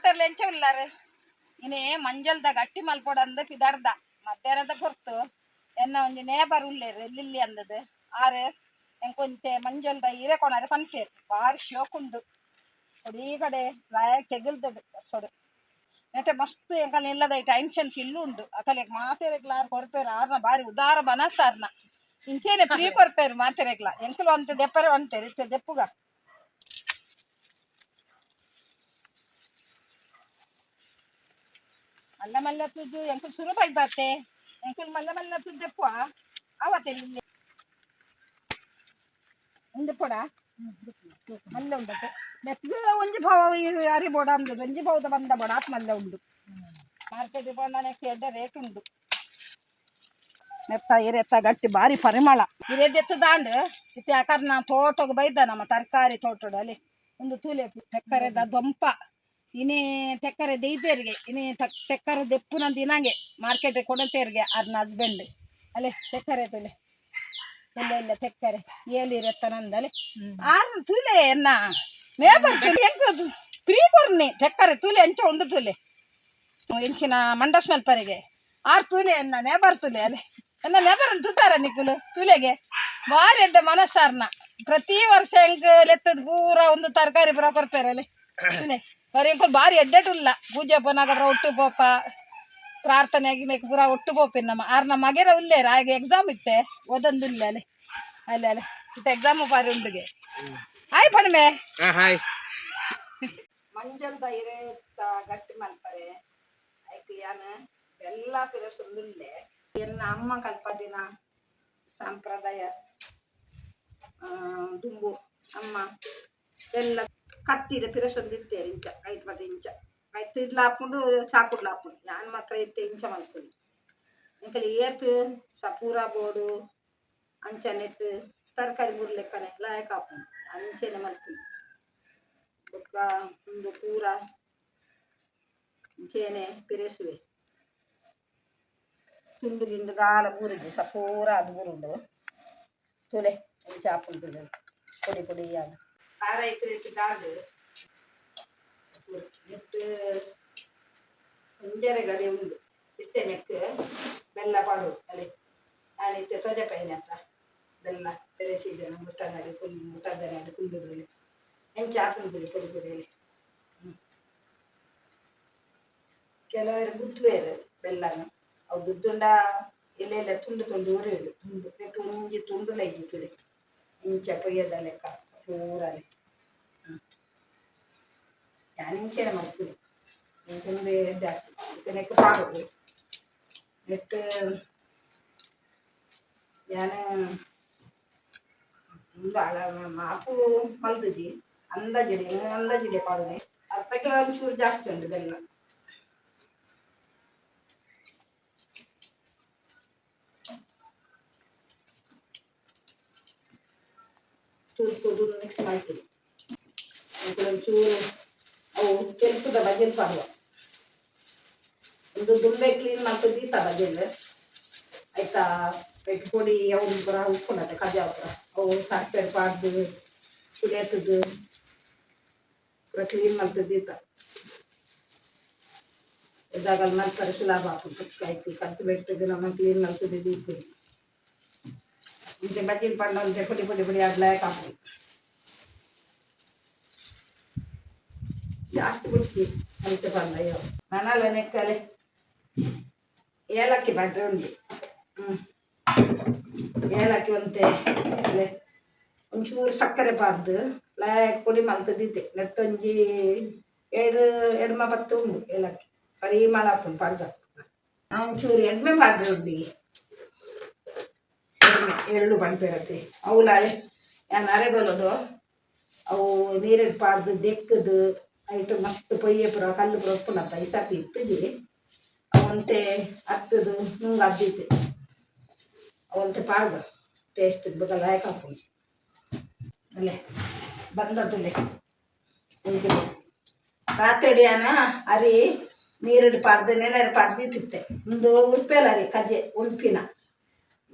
ಬರ್ತಾರಲ್ಲ ಎಂಚ ಇಲ್ಲಾರ ಇನ್ನೇ ಮಂಜಲ್ದ ಗಟ್ಟಿ ಮಲ್ಪೊಡಂದು ಪಿದಾಡ್ದ ಮಧ್ಯಾಹ್ನದ ಹೊರ್ತು ಎನ್ನ ಒಂಜಿ ನೇಬರ್ ಉಳ್ಳೇರು ಲಿಲ್ಲಿ ಅಂದದು ಆರು ಎಂಕೊಂತೆ ಮಂಜಲ್ದ ಇರೆ ಕೊಣಾರು ಪಂತೇರು ಬಾರಿ ಶೋಕುಂಡು ಈ ಕಡೆ ತೆಗಿಲ್ದು ಸೊಡು ನೆಟ್ಟೆ ಮಸ್ತ್ ಎಂಕಲ್ ಇಲ್ಲದ ಟೆನ್ಷನ್ಸ್ ಇಲ್ಲೂ ಉಂಡು ಅಕಲೆಗ್ ಮಾತೆರೆಗ್ಲಾರು ಕೊರ್ಪೇರು ಆರ್ನ ಬಾರಿ ಉದಾರ ಮನಸ್ಸಾರ್ನ ಇಂಚೇನೆ ಫ್ರೀ ಕೊರ್ಪೇರು ಮಾತೆರೆಗ್ಲ ಎಂಕಲು ಅಂತ ದೆಪ್ಪರೆ ಅಂತೇರು ಇತ್ತೆ ದೆಪ್ಪುಗ ಮಲ್ಲ ಮಲ್ಲ ತುದ್ದು ಎಂಕಲ್ ಸುರು ಬೈದಾತೆ ಎಂಕಲ್ ಮಲ್ಲ ಮಲ್ಲ ತುದ್ದು ದೆಪ್ಪುವ ಅವತ್ತೆಲ್ಲಿ ಒಂದು ಕೊಡ ಮಲ್ಲ ಉಂಡತೆ ನೆತ್ತು ಒಂಜಿ ಭಾವ ಅರಿ ಬೋಡ ಅಂದದು ಒಂಜಿ ಭಾವದ ಬಂದ ಬೋಡ ಆತ್ ಮಲ್ಲ ಉಂಡು ಮಾರ್ಕೆಟ್ ಬಂದ ನೆಕ್ಸ್ಟ್ ಎಡ್ಡೆ ರೇಟ್ ಉಂಡು ನೆತ್ತ ಇರೆತ್ತ ಗಟ್ಟಿ ಬಾರಿ ಪರಿಮಳ ಇರೆದೆತ್ತು ದಾಂಡು ಇತ್ತೆ ಯಾಕಂದ್ರೆ ನಾ ತೋಟಗೆ ಬೈದ ನಮ್ಮ ತರಕಾರಿ ತೋಟಡು ಅಲ್ಲಿ ಒಂದು ತೂಲೆ ತೆಕ್ಕರೆದ ದೊಂಪ ಇನ್ನೇ ತೆಕ್ಕರೆ ದೈತೇರಿಗೆ ಇನ್ನೇ ತೆಕ್ಕರೆ ದೆಪ್ಪುನಂತ ಇನ್ನಂಗೆ ಮಾರ್ಕೆಟ್ ಕೊಡತೇರಿಗೆ ಅರ್ನ ಹಸ್ಬೆಂಡ್ ಅಲ್ಲೇ ತೆಕ್ಕರೆ ತುಲೆ ಇಲ್ಲ ಇಲ್ಲ ತೆಕ್ಕರೆ ಏಲಿರತ್ತನಂದಲೆ ಆರ್ನ ತೂಲೆ ಎನ್ನ ನೇಬರ್ ತುಲೆ ಎಂಕದು ಫ್ರೀ ಕೊರ್ನಿ ತೆಕ್ಕರೆ ತೂಲೆ ಎಂಚ ಉಂಡು ತೂಲೆ ಎಂಚಿನ ಮಂಡಸ್ ಮಲ್ಪರಿಗೆ ಆರು ತೂಲೆ ಎನ್ನ ನೇಬರ್ ತುಲೆ ಅಲೆ ಎನ್ನ ನೇಬರ್ ತುತ್ತಾರ ನಿಕ್ಕುಲು ತೂಲೆಗೆ ಬಾರಿ ಎಡ್ಡ ಮನಸ್ಸಾರ್ನ ಪ್ರತಿ ವರ್ಷ ಹೆಂಗ್ ಲೆತ್ತದ ಪೂರ ಒಂದು ತರಕಾರಿ ಪುರ ಕೊರ್ಪೇರಲ್ಲಿ ತೂಲೆ ಬರೀ ಬಾರಿ ಎಡ್ಡೆಟುಲ್ಲ ಪೂಜೆ ಪೋನಾಗ ಒಟ್ಟು ಪೋಪ ಪ್ರಾರ್ಥನೆ ಆಗಿಬೇಕು ಪೂರ ಒಟ್ಟು ಪೋಪಿನ ನಮ್ಮ ಆರ್ ನಮ್ಮ ಮಗೆರ ಉಲ್ಲೇರ ಹಾಗೆ ಎಕ್ಸಾಮ್ ಇತ್ತೆ ಓದೊಂದು ಇಲ್ಲ ಅಲ್ಲಿ ಅಲ್ಲಿ ಅಲ್ಲ ಇತ್ತ ಎಕ್ಸಾಮ್ ಪಾರಿ ಉಂಡುಗೆ ಹಾಯ್ ಪಣ್ಮೆ ಹಾಯ್ ಮಂಜಲ್ದ ಇರೇತ್ತ ಗಟ್ಟಿ ಮಲ್ಪರೆ ಐಕ್ ಯಾನ ಎಲ್ಲ ಪಿರಸೊಂದುಲ್ಲೆ ಎನ್ನ ಅಮ್ಮ ಕಲ್ಪದಿನ ಸಂಪ್ರದಾಯ ದುಂಬು ಅಮ್ಮ ಎಲ್ಲ ಕತ್ತಿದ ಪಿರಸೊಂದಿತ್ತೇರು ಇಂಚ ಐಟ್ ಮತ್ತೆ ಇಂಚ ಐತ್ ಇಡ್ಲ ಹಾಕೊಂಡು ಚಾಕುಡ್ಲ ಹಾಕೊಂಡು ನಾನು ಮಾತ್ರ ಇತ್ತೆ ಇಂಚ ಮಲ್ಕೊಂಡು ಇಂಕಲಿ ಏತು ಸಪೂರ ಬೋಡು ಅಂಚ ನೆಟ್ಟು ತರಕಾರಿ ಮುರ್ಲೆಕ್ಕನೆ ಲಾಯಕ್ ಹಾಕೊಂಡು ಅಂಚೆನೆ ಮಲ್ಕೊಂಡು ಬೊಕ್ಕ ಒಂದು ಪೂರ ಇಂಚೆನೆ ಪಿರೆಸುವೆ ತುಂಡು ಗಿಂಡು ಗಾಲ ಊರಿಗೆ ಸಪೂರ ಅದು ಊರುಂಡು ತುಲೆ ಇಂಚ ಹಾಕೊಂಡು ಪೊಡಿ ಪೊಡಿ ಅದು ಖಾರ ಪಿರೆಸಿ ಗಾಡು ನೆಟ್ಟು ಮುಂಜಾನೆ ಗಡಿ ಉಂಡು ಇತ್ತೆ ನೆಕ್ ಬೆಲ್ಲ ಪಾಡು ಅಲ್ಲಿ ನಾನಿತ್ತೆ ತೊಜೆ ಪೈನೆ ಅಂತ ಬೆಲ್ಲ ಬೆರೆಸಿದ್ದೇನೆ ಮುಟ್ಟ ನಡಿ ಮುಟ್ಟದ ನಡಿ ಕುಂಡುದಲ್ಲಿ ಹೆಂಚ ಹಾಕೊಂಡು ಬಿಡಿ ಪೊಡಿ ಪೊಡಿಯಲ್ಲಿ ಕೆಲವರು ಗುದ್ದುವೇರು ಬೆಲ್ಲನು ಅವು ಗುದ್ದುಂಡ ಇಲ್ಲೆಲ್ಲ ತುಂಡು ತುಂಡು ಉರಿಡು ತುಂಡು ನೆಟ್ಟು ಒಂಜಿ ತುಂಡು ಲೈಜಿ ತುಳಿ ಇಂಚ ಪೊಯ್ಯದ ಲೆಕ್ಕ ಪೂರಲ್ಲಿ ನಾನು ಇಂಚೆನೆ ಮಾಡ್ತೀನಿ ಇಂಚೆ ಎಡ್ಡೆ ಹಾಕ್ತೀನಿ ನೆಕ್ ಪಾಡೋದು ನೆಟ್ಟು ನಾನು ಒಂದು ಅಳ ಮಾಪು ಮಲ್ದಜಿ ಅಂದಾಜಿಡೆ ಪಾಡುನೆ ಅರ್ಧ ಕಿಲೋ ಒಂಚೂರು ಜಾಸ್ತಿ ಉಂಟು ಬೆಲ್ಲ ಚೂರು ಮಿಕ್ಸ್ ಮಾಡ್ತೀನಿ ಒಂಚೂರು ಅವು ಕೆಂಪುದ ಬಜೆಲ್ ಪಾಡುವ ಒಂದು ದುಂಬೆ ಕ್ಲೀನ್ ಮಾಡ್ತಿದ್ದಿ ಬಜೆಲ್ ಆಯ್ತಾ ಪೆಟ್ಟು ಪೊಡಿ ಅವು ಪುರ ಉಪ್ಪುನತ್ತೆ ಕಜಾವ ಪುರ ಅವು ಸಾಕ್ಪೇರು ಪಾಡ್ದು ಸುಳಿಯತ್ತದು ಪುರ ಕ್ಲೀನ್ ಮಾಡ್ತಿದ್ದಿತ್ತ ಇದಾಗಲ್ಲ ಮಲ್ಪರೆ ಸುಲಭ ಹಾಕೊಂಡು ಆಯ್ತು ಕತ್ತು ಬೆಟ್ಟದು ನಮ್ಮ ಕ್ಲೀನ್ ಮಾಡ್ತಿದ್ದಿದ್ದು ಇತ್ತು ಇಂತೆ ಬಜ್ಜಿನ ಪಂಡ ಅಂತೆ ಪುಡಿ ಪುಡಿ ಪುಡಿ ಆಡ್ಲಾಯಕ್ ಹಾಕಿ ಜಾಸ್ತಿ ಬಿಡ್ತೀವಿ ಅಂತೆ ಪಂಡ ಅಯ್ಯೋ ಮನಲ್ಲ ನೆಕ್ಕಲೆ ಏಲಕ್ಕಿ ಬಡ್ರೆ ಉಂಟು ಏಲಕ್ಕಿ ಒಂತೆ ಅಲ್ಲೇ ಒಂಚೂರು ಸಕ್ಕರೆ ಪಾಡ್ದು ಲಾಯಕ್ ಪುಡಿ ಮಲ್ತದಿದ್ದೆ ನೆಟ್ಟೊಂಜಿ ಎಡ್ಮ ಪತ್ತು ಉಂಡು ಏಲಕ್ಕಿ ಪರಿಮಳ ಹಾಕೊಂಡು ಪಾಡ್ದ ಒಂಚೂರು ಎಡ್ಮೆ ಪಾಡ್ರೆ ಉಂಡಿ ಎಳ್ಳು ಬಣ್ಪೇರತ್ತೆ ಅವು ಲಾಯ್ ನಾನು ಅರೆಗೊಲೋದು ಅವು ನೀರಿಟ್ಟು ಪಾಡ್ದು ದೆಕ್ಕದು ಐಟು ಮಸ್ತ್ ಪೊಯ್ಯೆ ಪುರ ಕಲ್ಲು ಪುರ ಉಪ್ಪುನತ್ತ ಈ ಸರ್ತಿ ಇತ್ತುಜಿ ಅವಂತೆ ಹತ್ತದು ನುಂಗ ಅದ್ದಿತ್ತು ಅವಂತೆ ಪಾಡ್ದು ಟೇಸ್ಟ್ ಬೇಕಾ ಲಾಯಕ್ ಹಾಕೊಂಡು ಅಲ್ಲೇ ಬಂದದ್ದುಲೆ ರಾತ್ರಿ ಅರಿ ನೀರಿಡು ಪಾಡ್ದು ನೆನೆರು ಪಾಡ್ದಿಟ್ಟಿತ್ತೆ ಒಂದು ಉರ್ಪೆಲ್ಲ ರೀ ಕಜೆ ಉಳ್ಪಿನ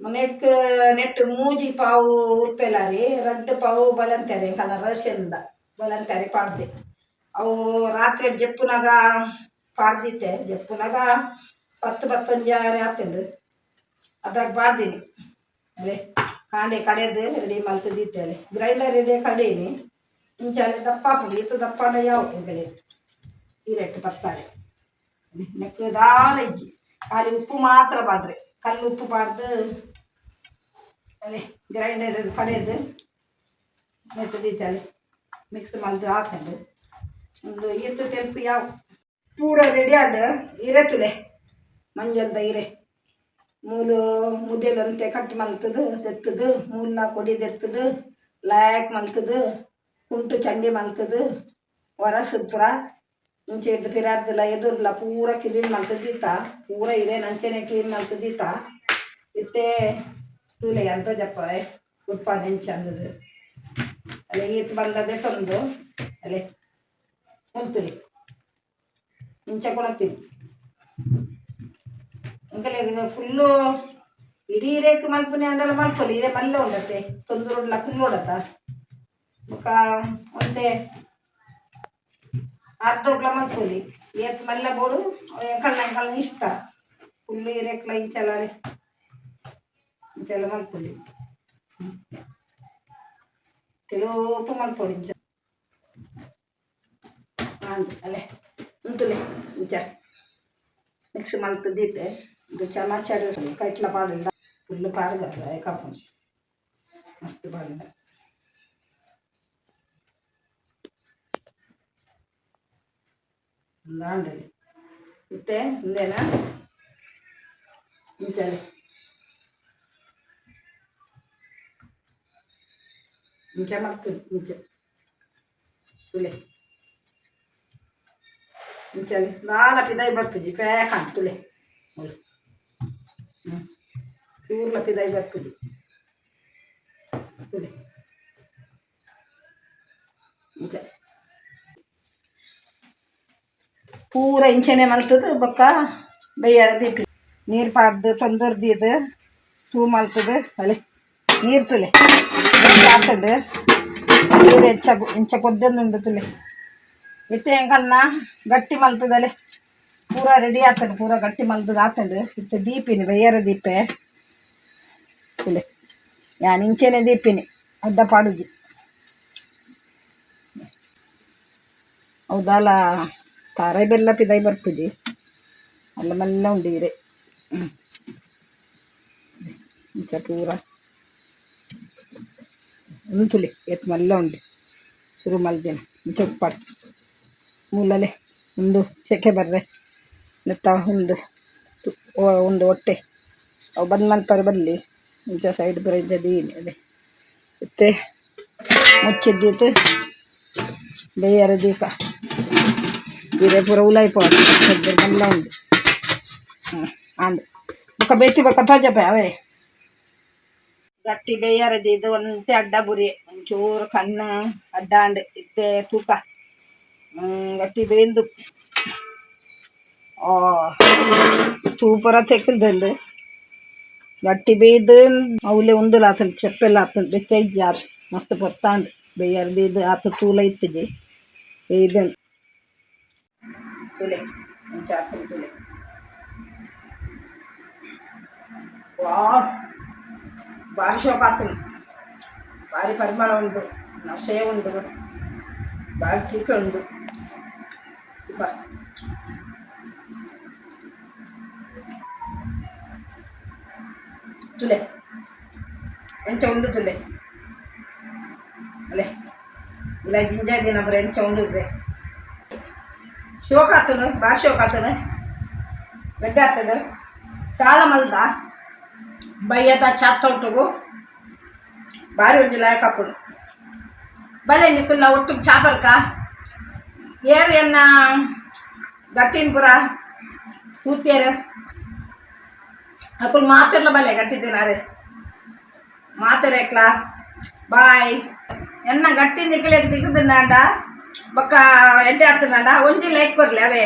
ನೆಟ್ಟು ಮೂಜಿ ಪಾವು ಉರ್ಪೆಲ್ಲ ರೀ 2 ಪಾವು ಬಲಂತಾರೆ ಕಲರ್ ರಶಿಯನ್ದ ಬಲಂತಾರೆ ಪಾಡ್ದೆ ಅವು ರಾತ್ರಿ ಜಪ್ಪುನಾಗ ಪಾಡ್ದಿತ್ತೆ ಜಪ್ಪುನಾಗ 10-11 ಜಾರಿ ಆತಂಡು ಅದಾಗ ಪಾಡ್ದೀನಿ ಅಲ್ಲೇ ಕಾಂಡೆ ಕಡೆದು ರೆಡಿ ಮಲ್ತದಿತ್ತೆ ಅಲ್ಲಿ ಗ್ರೈಂಡರ್ ರೆಡಿ ಕಡೀನಿ ಇಂಚಾಲೆ ದಪ್ಪ ಪುಡಿ ಇತ್ತು ದಪ್ಪ ಯಾವ ಈಗಲೇ ಈರೆಟ್ಟು ಬರ್ತಾರೆ ನೆಕ್ಕದಾಲ ಇಜ್ಜಿ ಖಾಲಿ ಉಪ್ಪು ಮಾತ್ರ ಪಾಡ್ರಿ ಕಲ್ಲು ಉಪ್ಪು ಪಾಡ್ದು ಅದೇ ಗ್ರೈಂಡರ್ ಕಡೆದು ಮೆತ್ತದಿತ್ತೆ ಅಲ್ಲಿ ಮಿಕ್ಸ್ ಮಲ್ದು ಹಾಕೊಂಡು ಒಂದು ಈತು ತೆಲ್ಪು ಯಾವ ಪೂರ ರೆಡಿ ಆಡು ಹೀರೆ ತುಲೆ ಮಂಜಲ್ದ ಹೀರೆ ಮೂಲು ಮುದ್ದೆಲು ಅಂತೆ ಕಟ್ಟು ಮಲ್ತದು ತೆತ್ತದು ಮೂಲ ಕೊಡಿದೆತ್ತದು ಲಾಯಕ್ ಮಲ್ತದು ಕುಂಟು ಚಂಡಿ ಮಲ್ತದು ಹೊರಸುತ್ರ ಇಂಚೆ ಹಿಡ್ದು ಪಿರಾಡ್ದಿಲ್ಲ ಎದುರ್ಲ ಪೂರ ಕ್ಲೀನ್ ಮಲ್ತದಿತ್ತ ಪೂರ ಹೀರೆ ನಂಚೆನೆ ಕ್ಲೀನ್ ಮಲ್ತದಿತ್ತ ಇತ್ತೆ ತುಲೆ ಅಂತ ಜಪ್ಪ ಉಪ್ಪ ನೆಂಚ ಅಂದದು ಅಲ್ಲೇ ಈತು ಬಂದದೆ ತಂದು ಅಲ್ಲೇ ಮುಲ್ತುಲಿ ಇಂಚ ಕೊಣತೀನಿ ಇಂಕಲೆ ಫುಲ್ಲು ಇಡೀ ರೇಖೆ ಮಲ್ಪನೆ ಅಂದೆಲ್ಲ ಮಲ್ಪಲಿ ಇದೇ ಮಲ್ಲೆ ಉಂಡತ್ತೆ ತೊಂದೂರುಡ್ಲ ಫುಲ್ ಉಡತ್ತ ಬೊಕ್ಕ ಒಂದೇ ಅರ್ಧೋಗ್ಲ ಮಲ್ಪೊಲಿ ಏತ್ ಮಲ್ಲೆ ಬೋಡು ಎಂಕಲ್ನ ಇಷ್ಟ ಫುಲ್ ರೇಕ್ಲ ಇಂಚೆಲ್ಲ ಮಲ್ಪೊಲಿ ಕೆಲವು ಮಲ್ಪೊಡಿ ಇಂಚ ಅಲ್ಲೇ ಉಂಟುಲೆ ಇಂಚ ಮಿಕ್ಸ್ ಮಲ್ತದಿತ್ತೆ ಇದು ಚಮಚ ಕಟ್ಲ ಪಾಡಿಲ್ಲ ಫುಲ್ ಪಾಡ್ದ ಕಾಪು ಮಸ್ತ್ ಪಾಡಿಲ್ಲ ದಾಂಡಲಿ ಇತ್ತೆ ಹಿಂದೇನಾ ಇಂಚಲಿ ಇಂಚ ಮಾಡ್ತೀನಿ ಇಂಚ ತುಲೆ ಇಂಚಲಿ ನಾನ ಪಿದಾಯಿ ಬರ್ಪಿದ್ದಿ ಪ್ಯಾಕ್ ತುಲೆ ಚೂರ್ಲ ಪಿದಾಯಿ ಬರ್ಪಿದ್ದಿ ತುಲೆ ಇಂಚ ಪೂರ ಇಂಚನೆ ಮಲ್ತದ ಬೊಕ್ಕ ಬೈಯಾರ ದೀಪಿ ನೀರು ಪಾಡ್ದು ತೊಂದರ್ದಿದ್ದು ತೂ ಮಲ್ತದ ಅಲೆ ನೀರು ತುಲೆ ಹಾತಂಡು ನೀರು ಇಂಚ ಕೊದ್ದೊಂದುಂಡು ತುಲೆ ಇತ್ತೆ ಹೆಂಗಲ್ನ ಗಟ್ಟಿ ಮಲ್ತದಲೆ ಪೂರ ರೆಡಿ ಆತಂಡು ಪೂರ ಗಟ್ಟಿ ಮಲ್ತದ ಆತಂಡು ಇತ್ತೆ ದೀಪಿನಿ ಬೈಯಾರ ದೀಪೆ ತುಲೆ ಯಾನ್ ಇಂಚೆನೆ ದೀಪಿನಿ ಅಡ್ಡ ಪಾಡುದಿ ಹೌದಲ್ಲ ತಾರೆ ಬೆಲ್ಲ ಪಿದಾಯಿ ಬರ್ಪುಜಿ ಅಲ್ಲ ಮಲ್ಲ ಉಂಡಿರೆ ಇಂಚ ಪೂರ ಉಂತುಲಿ ಎತ್ ಮಲ್ಲ ಉಂಡು ಶುರು ಮಲ್ದಿನ ಇಂಚ ಉಪ್ಪಾಡು ಮೂಲಲೆ ಒಂದು ಸೆಕೆ ಬರ್ರೆ ನೆತ್ತ ಒಂದು ಹೊಟ್ಟೆ ಅವು ಬಂದು ಮಲ್ಪರೆ ಬರಲಿ ಇಂಚ ಸೈಡ್ ಬರ ದೀನಿ ಅದೇ ಮತ್ತೆ ಮುಚ್ಚಿದ್ದೀತು ಬೇಯರ ದೀಪ ಬೀರೆ ಪೂರ ಉಲಾಯಿ ಪೋದು ಮಲ್ಲ ಉಂಡು ಅಂದು ಬೊಕ್ಕ ಬೇತಿ ಬೊಕ್ಕ ತೋಜಪ ಅವೇ ಗಟ್ಟಿ ಬೇಯರದಿದ್ದು ಒಂತೆ ಅಡ್ಡ ಬುರಿ ಒಂಚೂರು ಕಣ್ಣು ಅಡ್ಡಾಂಡು ಇತ್ತೆ ತೂಕ ಗಟ್ಟಿ ಬೇಯ್ದು ತೂಪರ ತೆಕ್ಕಲ್ದಂದು ಗಟ್ಟಿ ಬೇಯ್ದು ಅವಲೆ ಉಂದುಲ ಆತಂಡು ಚೆಪ್ಪೆಲ್ಲ ಆತಂಡು ಬೆಚ್ಚ ಆತು ಮಸ್ತ್ ಪೊತ್ತಾಂಡು ಬೇಯರ್ದಿದ್ದು ಆತ ತೂಲ ಇತ್ತಿಜಿ ಬೇಯ್ದಂಡು ತುಲೆ ಇಂಚ ಆತಂಡು ತುಲೆ ವಾ ಭಾರಿ ಶೋಕ ಆತಂಡು ಭಾರಿ ಪರಿಮಳ ಉಂಡು ನಶೆ ಉಂಡು ಭಾರಿ ತೂಕ ಉಂಡು ತುಲೆ ಎಂಚ ಉಂಡು ತುಲೆ ಅಲ್ಲೇ ಇಲ್ಲ ಜಿಂಜಾ ದಿನ ಬರ ಎಂಚ ಉಂಡುದೆ ಶೋಕ ಆತನು ಭಾರಿ ಶೋಕ ಆತನು ಗಡ್ಡೆ ಆಗ್ತದೆ ಚಾಲ ಮಲ್ದ ಬೈಯದ ಚಾತ್ ತೊಟ್ಟುಗು ಭಾರಿ ಒಂಜಿ ಲಾಯಕ್ ಹಾಪುಡು ಬಲೆ ನಿಕ್ಕುಲ್ಲ ಒಟ್ಟಿಗೆ ಚಾಪಲ್ಕ ಏರು ಎನ್ನ ಗಟ್ಟಿನ ಪುರ ತೂತೇರು ಅಕ್ಕಳು ಮಾತೆಲ್ಲ ಬಲೆ ಗಟ್ಟಿದ್ದೇನಾರೆ ಮಾತೆರೆಕ್ಲ ಬಾಯ್ ಎನ್ನ ಗಟ್ಟಿ ನಿಕ್ಕಲೆ ದಿಕ್ಕದಂಡ ಬೊಕ್ಕ ಎಡ್ಡೆ ಆಗ್ತದಂಡ ಒಂಜಿ ಲೈಕ್ ಕೊರ್ಲಿ ಅವೇ